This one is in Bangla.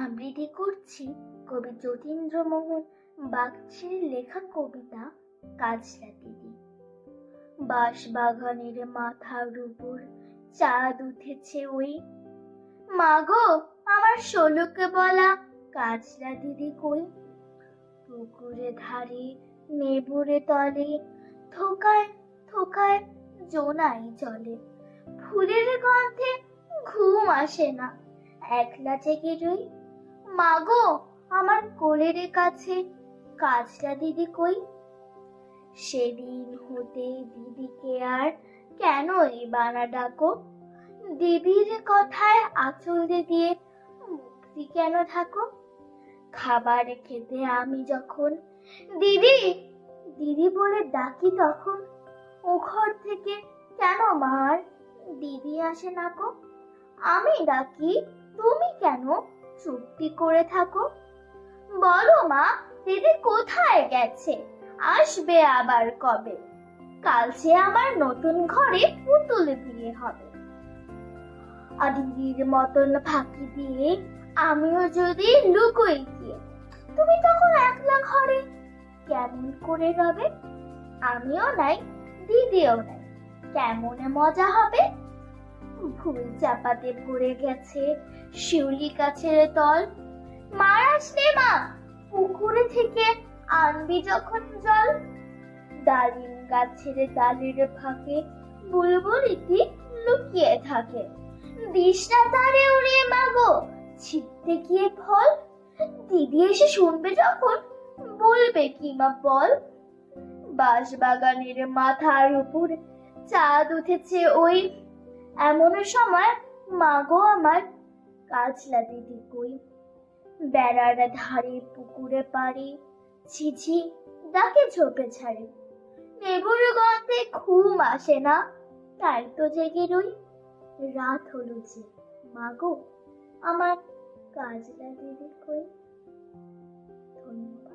আবৃত্তি করছি কবি যতীন্দ্রমোহন বাগচির লেখা কবিতা কাজলা দিদি। বাঁশ বাগানের মাথার উপর চাঁদ উঠেছে ওই, মাগো আমার শোলকে বলা কাজলা দিদি কই? পুকুরে ধারে নেবুরে তলে থোকায় থোকায় জোনাই চলে, ফুলের গন্ধে ঘুম আসে না, একলা জেগে রই। মাগো আমার কোলের কাছে কাজলা দিদি কই? সেদিন হতে দিদিকে আর কেন এই বানা ডাকো? দিদির কথায় আঁচল দিয়ে মুক্তি কেন থাকো? খাবার খেতে আমি যখন দিদি দিদি বলে ডাকি, তখন ও ঘর থেকে কেন মার দিদি আসে না গো? আমি ডাকি তুমি কেন চুপটি করে থাকো? বলো মা, দিদি কোথায় গেছে, আসবে আবার কবে? কাল সে আমার নতুন ঘরে পুতুল বিয়ে হবে। আর দিদির মতন ফাঁকি দিয়ে আমিও যদি লুকোই গিয়ে, তুমি তখন একলা ঘরে কেমন করে রবে? আমিও নাই দিদিও নাই, কেমনে মজা হবে? ফুল চাপাতে ভরে গেছে শিউলি গাছের তল, মার আসলে মা পুকুরে থেকে আনবি যখন জল। ডালিম গাছের ডালের ফাঁকে বুলবুলিটি লুকিয়ে থাকে, দিস না তারে উড়ে মাগো ছিটতে গিয়ে ফল। দিদি এসে শুনবে যখন বলবে কি মা বল? বাঁশ বাগানের মাথার উপর চাঁদ উঠেছে ওই, এমন সময় মাগো আমার কাজলা দিদি কই? বেড়ার ধারে পুকুরে পাড়ে ঝিঝি ডাকে ঝোপে ছাড়ে, নেবুর গন্ধে ঘুম আসে না, তাই তো জেগে রই। রাত হলো যে, মাগো আমার কাজলা দিদি কই? ধন্যবাদ।